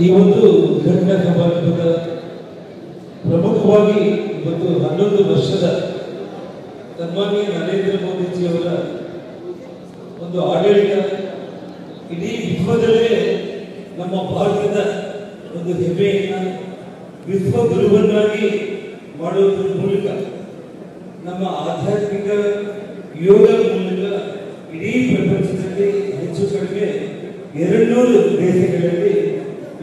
ಈ ಒಂದು ಘಟನಾ ಸಮಾರಂಭದ ಪ್ರಮುಖವಾಗಿ ಇವತ್ತು 11 ವರ್ಷದ ಸನ್ಮಾನ್ಯ ನರೇಂದ್ರ ಮೋದಿಜಿಯವರ ಒಂದು ಆಡಳಿತ ಇಡೀ ವಿಶ್ವದಲ್ಲೇ ನಮ್ಮ ಭಾರತದ ಒಂದು ಹೆಮ್ಮೆಯನ್ನ ವಿಶ್ವ ಗುರುವನ್ನಾಗಿ ಮಾಡುವುದರ ಮೂಲಕ ನಮ್ಮ ಆಧ್ಯಾತ್ಮಿಕ ಯೋಗ ಮೂಲಕ ಇಡೀ ಪ್ರಪಂಚದಲ್ಲಿ ಹೆಚ್ಚು ಕಡಿಮೆ 200 ದೇಶಗಳಲ್ಲಿ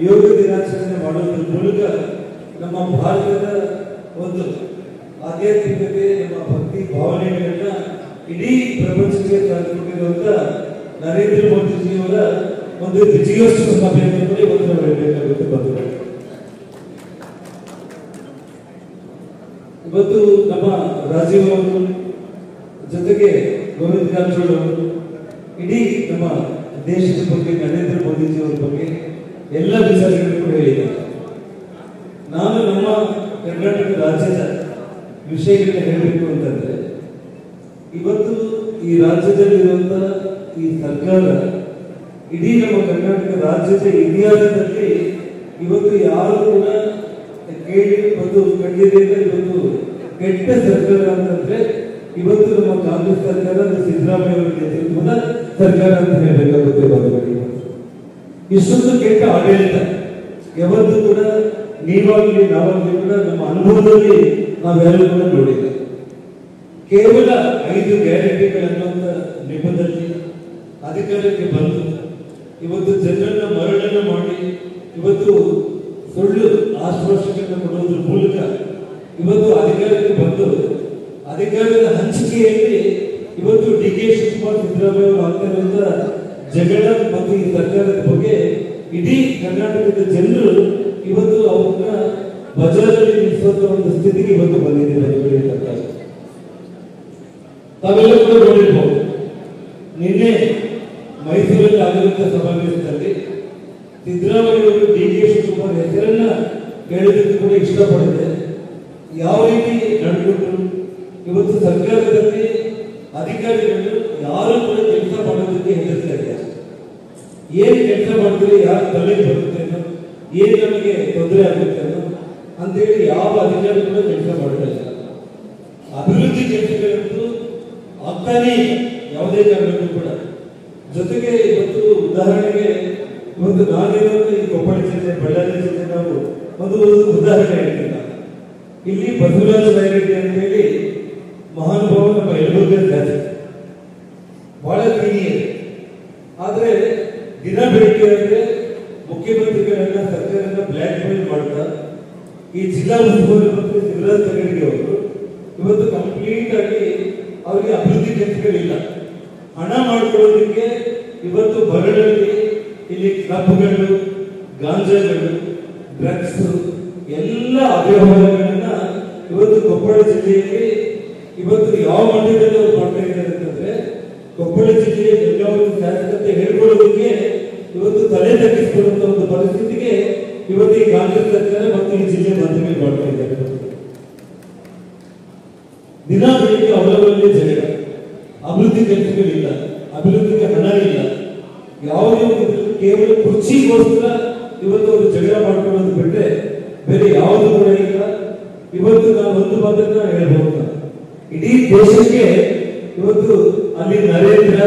ಯೋಗ ದಿನಾಚರಣೆ ಮಾಡುವುದರ ಮೂಲಕ ನಮ್ಮ ಭಾರತದ ಒಂದು ಆಧ್ಯಾತ್ಮಿಕತೆ ನಮ್ಮ ಭಕ್ತಿ ಭಾವನೆಗಳನ್ನ ಇಡೀ ಪ್ರಪಂಚಕ್ಕೆ ತಂದುಕೊಟ್ಟಿರುವಂತ ನರೇಂದ್ರ ಮೋದಿಜಿಯವರ ಒಂದು ವಿಜಯೋತ್ಸವ ಸಭೆಯನ್ನು ಕೂಡ ಇವತ್ತು ನಾವು ಹೇಳಬೇಕಾಗುತ್ತೆ ಬಂಧುಗಳು. ಇವತ್ತು ನಮ್ಮ ರಾಜೀವ್ ಅವರು ಜೊತೆಗೆ ಗೋವಿಂದ ಕಾರಜೋಳ ಅವರು ಇಡೀ ನಮ್ಮ ದೇಶದ ಬಗ್ಗೆ ನರೇಂದ್ರ ಮೋದಿಜಿಯವರ ಬಗ್ಗೆ ಎಲ್ಲ ವಿಚಾರಗಳನ್ನು ಕೂಡ ಹೇಳಿದ್ದಾರೆ. ನಾನು ನಮ್ಮ ಕರ್ನಾಟಕ ರಾಜ್ಯದ ವಿಷಯಗಳನ್ನ ಹೇಳಬೇಕು ಅಂತಂದ್ರೆ, ಇವತ್ತು ಈ ರಾಜ್ಯದಲ್ಲಿರುವಂತಹ ಈ ಸರ್ಕಾರ ಇಡೀ ನಮ್ಮ ಕರ್ನಾಟಕ ರಾಜ್ಯದ ಇತಿಹಾಸದಲ್ಲಿ ಇವತ್ತು ಯಾರು ಕೂಡ ಕೇಳಿ ಮತ್ತು ಕಂಡಿದ್ದರಿಂದ ಇವತ್ತು ಕೆಟ್ಟ ಸರ್ಕಾರ ಅಂತಂದ್ರೆ ಇವತ್ತು ನಮ್ಮ ಕಾಂಗ್ರೆಸ್ ಸರ್ಕಾರ ಸಿದ್ದರಾಮಯ್ಯ ಅವರ ನೇತೃತ್ವದ ಸರ್ಕಾರ ಅಂತ ಹೇಳಬೇಕಾಗುತ್ತೆ ಬಂಧುಗಳಿಗೆ. ಇಷ್ಟೊಂದು ಕೆಟ್ಟ ಆಡಳಿತ ಯಾವತ್ತೂ ಕೂಡ ನೀವಾಗಲಿ ನಾವಾಗಲಿ ಕೂಡ ನಮ್ಮ ಅನುಭವದಲ್ಲಿ ನಾವೆಲ್ಲರೂ ಕೂಡ ನೋಡಿಲ್ಲ. ಕೇವಲ 5 ಗ್ಯಾರಂಟಿಗಳನ್ನುವಂತ ನೆಪದಲ್ಲಿ ಅಧಿಕಾರಕ್ಕೆ ಬಂದು ಇವತ್ತು ಜನರನ್ನ ಮರಳನ್ನ ಮಾಡಿ ಇವತ್ತು ಸುಳ್ಳು ಆಶ್ವಾಸನೆಗಳನ್ನು ಕೊಡುವುದರ ಮೂಲಕ ಇವತ್ತು ಅಧಿಕಾರಕ್ಕೆ ಬಂದು ಅಧಿಕಾರದ ಹಂಚಿಕೆಯಲ್ಲಿ ಇವತ್ತು ಡಿ ಕೆ ಶಿವಕುಮಾರ್ ಸಿದ್ದರಾಮಯ್ಯ ಅವರು ಆಗ್ತಾ ಇರುವಂತಹ ಜಗಳ ಮತ್ತು ಈ ಸರ್ಕಾರದ ಬಗ್ಗೆ ಇಡೀ ಕರ್ನಾಟಕದ ಜನರು ಇವತ್ತು ಅವ್ರನ್ನ ಬಜಾರಲ್ಲಿ ನಿಲ್ಲಿಸುವಂತ ಒಂದು ಸ್ಥಿತಿಗೆ ಇವತ್ತು ಬಂದಿದೆ ಸರ್ಕಾರ. ತಾವೆಲ್ಲ ಕೂಡ ನೋಡಿರ್ಬೋದು, ನಿನ್ನೆ ಮೈಸೂರಲ್ಲಿ ಆಗಿರುವಂತಹ ಸಮಾವೇಶದಲ್ಲಿ ಸಿದ್ದರಾಮಯ್ಯ ಅವರು ಡಿ ಕೆ ಶಿವಕುಮಾರ್ ಹೆಸರನ್ನ ಹೇಳೋದಕ್ಕೆ ಕೂಡ ಇಷ್ಟಪಡಿದೆ. ಯಾವ ರೀತಿ ನಡೆದುಕೊಂಡು ಇವತ್ತು ಸರ್ಕಾರದಲ್ಲಿ ಅಧಿಕಾರಿಗಳು ಯಾರು ಕೂಡ ಕೆಲಸ ಮಾಡೋದಕ್ಕೆ ಹೆದರ್ತಾ ಇದ್ದಾರೆ. ಏನ್ ಕೆಲಸ ಮಾಡಿದ್ರೆ ಯಾರು ತಲೆಗೆ ಬರುತ್ತೆ ಅನ್ನೋ, ಏನ್ ನಮಗೆ ತೊಂದರೆ ಆಗುತ್ತೆ ಅನ್ನೋ ಅಂತೇಳಿ ಯಾವ ಅಧಿಕಾರಿ ಕೂಡ ಕೆಲಸ ಮಾಡ್ತಾ ಇಲ್ಲ. ಅಭಿವೃದ್ಧಿ ಕೆಲಸಗಳಂತೂ ಆಗ್ತಾನೆ ಯಾವುದೇ ಕಾರಣಕ್ಕೂ ಕೂಡ. ಜೊತೆಗೆ ಇವತ್ತು ಉದಾಹರಣೆಗೆ ಇವತ್ತು ನಾನಿರುವಂತ ಈ ಕೊಪ್ಪಳ ಜಿಲ್ಲೆ ಬಳ್ಳಾರಿ ಜಿಲ್ಲೆ ನಾವು ಒಂದು ಉದಾಹರಣೆ ಹೇಳ್ತಿಲ್ಲ. ಇಲ್ಲಿ ಬಸವರಾಜ ರಾಯರೆಡ್ಡಿ ಅಂತ ಹೇಳಿ ಮಹಾನುಭಾವ ನಮ್ಮ ಯಲಬುರ್ಗದ ರಾಜ, ಬಹಳ ಸೀನಿಯರ್. ಆದ್ರೆ ದಿನ ಬೆಳಿಗ್ಗೆ ಅಂದ್ರೆ ಮುಖ್ಯಮಂತ್ರಿಗಳನ್ನ ಸರ್ಕಾರನ ಬ್ಲ್ಯಾಕ್ ಮೇಲ್ ಮಾಡ್ತಾ ಈ ಜಿಲ್ಲಾ ಉಸ್ತುವಾರಿ ಮಂತ್ರಿ ಶಿವರಾಜ್ ತಂಗಡಗಿ ಅವರು ಇವತ್ತು ಕಂಪ್ಲೀಟ್ ಆಗಿ ಅವರಿಗೆ ಅಭಿವೃದ್ಧಿ ಕೆಲಸಗಳಿಲ್ಲ. ಹಣ ಮಾಡ್ಕೊಳ್ಳೋದಕ್ಕೆ ಇವತ್ತು ಬರಡಲ್ಲಿ ಇಲ್ಲಿ ಕ್ಲಬ್ಗಳು, ಗಾಂಜಾಗಳು, ಡ್ರಗ್ಸ್ ಎಲ್ಲ ಅವ್ಯವಹಾರಗಳನ್ನ ಇವತ್ತು ಕೊಪ್ಪಳ ಜಿಲ್ಲೆಯಲ್ಲಿ ಇವತ್ತು ಯಾವ ಮಟ್ಟದಲ್ಲಿ ಅವರು ಮಾಡ್ತಾ ಇದ್ದಾರೆ ಅಂತಂದ್ರೆ, ಕೊಪ್ಪಳ ಜಿಲ್ಲೆಯ ಎಲ್ಲವೂ ಶಾಸಕತೆ ಹೇಳ್ಕೊಳ್ಳೋದಕ್ಕೆ ಇವತ್ತು ತಲೆ ತಗ್ಗಿಸಿಕೊಳ್ಳುವಂತ ಒಂದು ಪರಿಸ್ಥಿತಿಗೆ ಇವತ್ತು ಈ ಕಾಂಗ್ರೆಸ್ ಸರ್ಕಾರ ಮತ್ತು ಈ ಜಿಲ್ಲೆ ಮಂತ್ರಿಗಳು ಮಾಡ್ತಾ ಇದ್ದಾರೆ. ದಿನ ಬೆಳಿಗ್ಗೆ ಅವರವರಲ್ಲಿ ಜಗಳ, ಅಭಿವೃದ್ಧಿ ಕೆಲಸಗಳಿಲ್ಲ, ಅಭಿವೃದ್ಧಿಗೆ ಹಣ ಇಲ್ಲ, ಯಾವುದೇ ಕೇವಲ ಕುರ್ಚಿಗೋಸ್ಕರ ಇವತ್ತು ಅವರು ಜಗಳ ಮಾಡ್ಕೊಳ್ಳೋದು ಬಿಟ್ಟರೆ ಬೇರೆ ಯಾವುದು ಕೂಡ ಇಲ್ಲ. ಇವತ್ತು ನಾನು ಒಂದು ಮಾತನ್ನ ಹೇಳ್ಬಹುದು, ಇಡೀ ದೇಶಕ್ಕೆ ಇವತ್ತು ಅಲ್ಲಿ ನರೇಂದ್ರ,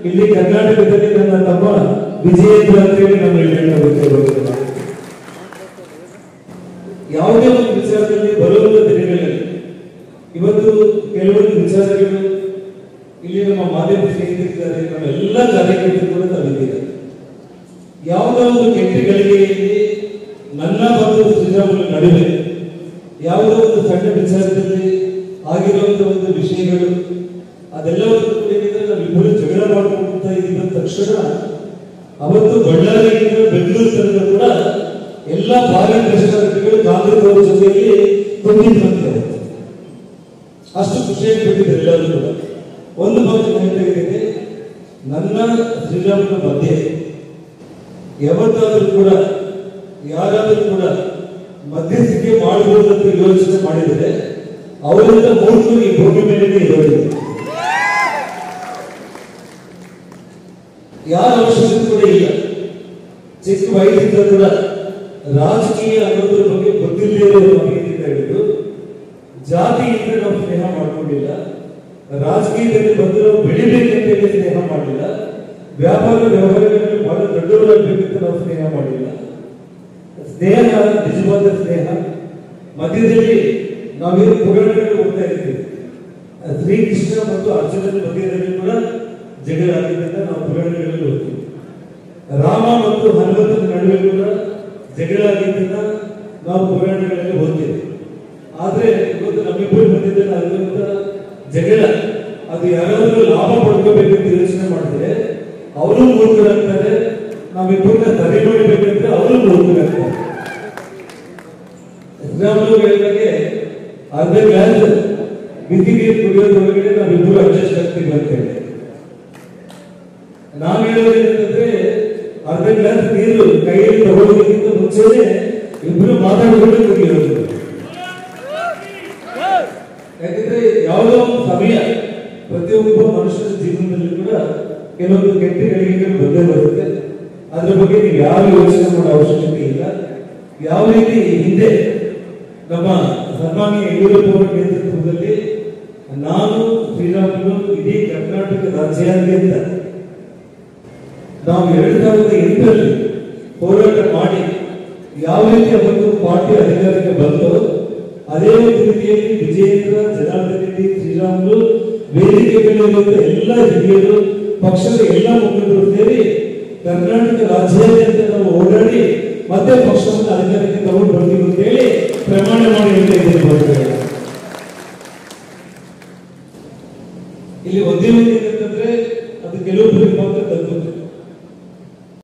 ಇಲ್ಲಿ ಕರ್ನಾಟಕದಲ್ಲಿ ನನ್ನ ತಮ್ಮ ವಿಜಯೇಂದ್ರ ಅಂತ ಹೇಳಿ ನಾನು ಹೇಳಬೇಕಾಗುತ್ತೆ. ಯಾವುದೇ ಒಂದು ವಿಚಾರದಲ್ಲಿ ಬರುವಂತ ದಿನಗಳಲ್ಲಿ ಇವತ್ತು ಕೆಲವೊಂದು ವಿಚಾರಗಳು ಇಲ್ಲಿ ನಮ್ಮ ಮಾಧ್ಯಮ ಸ್ನೇಹಿತರಿದ್ದಾರೆ, ನಮ್ಮ ಎಲ್ಲ ಕಾರ್ಯಕರ್ತರು ಕೂಡ ತಂದಿದ್ದಾರೆ. ಯಾವುದೋ ಒಂದು ಕೆಟ್ಟ ಗಳಿಗೆಯಲ್ಲಿ ನನ್ನ ಮತ್ತು ಶ್ರೀರಾಮುಲು ನಡುವೆ ಯಾವುದೋ ಒಂದು ಸಣ್ಣ ವಿಚಾರದಲ್ಲಿ ಆಗಿರುವಂತಹ ಒಂದು ವಿಷಯಗಳು ಅದೆಲ್ಲವೂ ಏನಿದ್ರೆ ನಾವಿಬ್ಬರು ಜಗಳ ಮಾಡ್ಕೊಂತ ಇದ್ದ ತಕ್ಷಣ ಅವತ್ತು ಬಳ್ಳಾರಿಯಿಂದ ಬೆಂಗಳೂರು ತನಕ ಕೂಡ ಎಲ್ಲ ಭಾರಿ ಭ್ರಷ್ಟಾಚಾರಿಗಳು ಕಾಂಗ್ರೆಸ್ ಅವರ ಜೊತೆಯಲ್ಲಿ ತುಂಬಿದ್ರಂತೆ. ಅಷ್ಟು ಖುಷಿಯಾಗಿ ಬಿಟ್ಟಿದ್ರು ಎಲ್ಲರೂ ಕೂಡ. ಒಂದು ಮಾತು ಹೇಳ್ತಾ, ನನ್ನ ಶ್ರೀರಾಮನ ಮಧ್ಯೆ ಯಾವತ್ತಾದ್ರೂ ಕೂಡ ಯಾರಾದ್ರೂ ಕೂಡ ಮಧ್ಯಸ್ಥಿಕೆ ಮಾಡಬಹುದು ಅಂತ ಯೋಚನೆ ಮಾಡಿದರೆ ಅವರಿಂದ ಮೂರ್ಖರು ಈ ಭೂಮಿ ಮೇಲೆ ಇರೋದಿಲ್ಲ. ಯಾರ ಅವಶ್ಯಕತೆ ಕೂಡ ಇಲ್ಲ. ಚಿಕ್ಕ ವಯಸ್ಸಿಂದ ಕೂಡ ರಾಜಕೀಯ ಅನ್ನೋದ್ರ ಬಗ್ಗೆ ಗೊತ್ತಿಲ್ಲದೆ ಇರೋ ಸಮಯದಿಂದ ಹಿಡಿದು ಜಾತಿಯಿಂದ ನಾವು ಸ್ನೇಹ ಮಾಡ್ಕೊಂಡಿಲ್ಲ, ರಾಜಕೀಯದಲ್ಲಿ ಬಂದು ನಾವು ಬೆಳಿಬೇಕಂತ ಸ್ನೇಹ ಮಾಡಲಿಲ್ಲ, ವ್ಯಾಪಾರ ವ್ಯವಹಾರಗಳಲ್ಲಿ ಬಹಳ ದೊಡ್ಡವರಾಗಬೇಕಂತ ನಾವು ಸ್ನೇಹ ಮಾಡಿಲ್ಲ. ಸ್ನೇಹ ನಿಜವಾದ ಸ್ನೇಹ. ಮಧ್ಯದಲ್ಲಿ ನಾವೇನು ಪುರಾಣಗಳು ಓದ್ತಾ ಇರ್ತೀವಿ, ಶ್ರೀಕೃಷ್ಣ ಮತ್ತು ಅರ್ಜುನನ ಮಧ್ಯದಲ್ಲಿ ಕೂಡ ಜಗಳ ಆಗಿದ್ದರಿಂದ ನಾವು ಪುರಾಣಗಳಲ್ಲಿ ಓದ್ತೀವಿ. ರಾಮ ಮತ್ತು ಹನುಮಂತನ ನಡುವೆ ಕೂಡ ಜಗಳ ಆಗಿದ್ದರಿಂದ ನಾವು ಪುರಾಣಗಳಲ್ಲಿ ಓದ್ತೀವಿ. ಆದ್ರೆ ಇವತ್ತು ನಮ್ಮಿಬ್ಬರ ಮಧ್ಯದಲ್ಲಿ ಆಗಿರುವಂತ ಜಗಳ ಅದು ಯಾರಾದ್ರೂ ಲಾಭ ಪಡ್ಕೋಬೇಕಂತ ಯೋಚನೆ ಮಾಡಿದ್ರೆ ಅವರು ಮೂರ್ಖರಾಗ್ತಾರೆ, ನಾವಿಬ್ಬರನ್ನ ಸರಿ ಮಾಡಬೇಕಂದ್ರೆ ಅವರು ಮೂರ್ಖರಾಗ್ತಾರೆ. ಶ್ರೀರಾಮುಲು ಹೇಳಿದಾಗೆ ಅರ್ಧ ಗ್ಲಾಸ್ ಬಿಸಿ ನೀರು ಕುಡಿಯೋದ್ರೊಳಗಡೆ ನಾವಿಬ್ಬರು ಅಡ್ಜಸ್ಟ್ ಆಗ್ತೀವಿ ಅಂತ ಹೇಳಿ. ನಾನು ಹೇಳೋದೇನಂತಂದ್ರೆ ಅರ್ಧ ಗ್ಲಾಸ್ ನೀರು ಕೈಯಲ್ಲಿ ತಗೊಳ್ಳೋದಕ್ಕಿಂತ ಮುಂಚೆನೆ ಇಬ್ಬರು ಮಾತಾಡಿಕೊಂಡು ಕುಡಿಯೋದು. ಯಾಕಂದ್ರೆ ಯಾವುದೋ ಒಂದು ಸಮಯ ಪ್ರತಿಯೊಬ್ಬ ಮನುಷ್ಯನ ಜೀವನದಲ್ಲಿ ಕೂಡ ಕೆಲವೊಂದು ಕೆಟ್ಟ ಗಳಿಗೆಗಳು ಬಂದೇ ಬರುತ್ತೆ. ಅದ್ರ ಬಗ್ಗೆ ನೀವು ಯಾವ ಯೋಚನೆ ಮಾಡೋ ಅವಶ್ಯಕತೆ ಇಲ್ಲ. ಯಾವ ರೀತಿ ಹಿಂದೆ ನಮ್ಮ ಸನ್ಮಾನ್ಯ ಯಡಿಯೂರಪ್ಪ ನೇತೃತ್ವದಲ್ಲಿ ನಾನು ಶ್ರೀರಾಮುಲು ಇಡೀ ಕರ್ನಾಟಕ ರಾಜ್ಯಾದ್ಯಂತ ನಾವು 2008ರಲ್ಲಿ ಹೋರಾಟ ಮಾಡಿ ಯಾವ ರೀತಿ ಒಂದು ಪಾರ್ಟಿ ಅಧಿಕಾರಕ್ಕೆ ಬಂತೋ ಅದೇ ಒಂದು ರೀತಿಯಲ್ಲಿ ವಿಜೇಂದ್ರ, ಜನಾರ್ದನ್ ರೆಡ್ಡಿ, ಶ್ರೀರಾಮುಲು ವೇದಿಕೆಗಳಿರುವಂತಹ ಎಲ್ಲ ಹಿರಿಯರು, ಪಕ್ಷದ ಎಲ್ಲ ಮುಖಂಡರು ಸೇರಿ ಕರ್ನಾಟಕ ರಾಜ್ಯಾದ್ಯಂತ ನಾವು ಓಡಾಡಿ ಮತ್ತೆ ಪಕ್ಷವನ್ನು ಅಧಿಕಾರಕ್ಕೆ ತಗೊಂಡು ಬರ್ತೀವಿ ಅಂತ ಹೇಳಿ ಪ್ರಮಾಣ ಮಾಡಿ ಹೇಳ್ತಾ ಇದ್ದೇನೆ. ಇಲ್ಲಿ ಒಂದೇ ಒಂದು ಏನಂತಂದ್ರೆ ಅದು ಕೆಲವೊಬ್ಬರಿಗೆ ಮಾತ್ರ ತಲುಪುತ್ತೆ.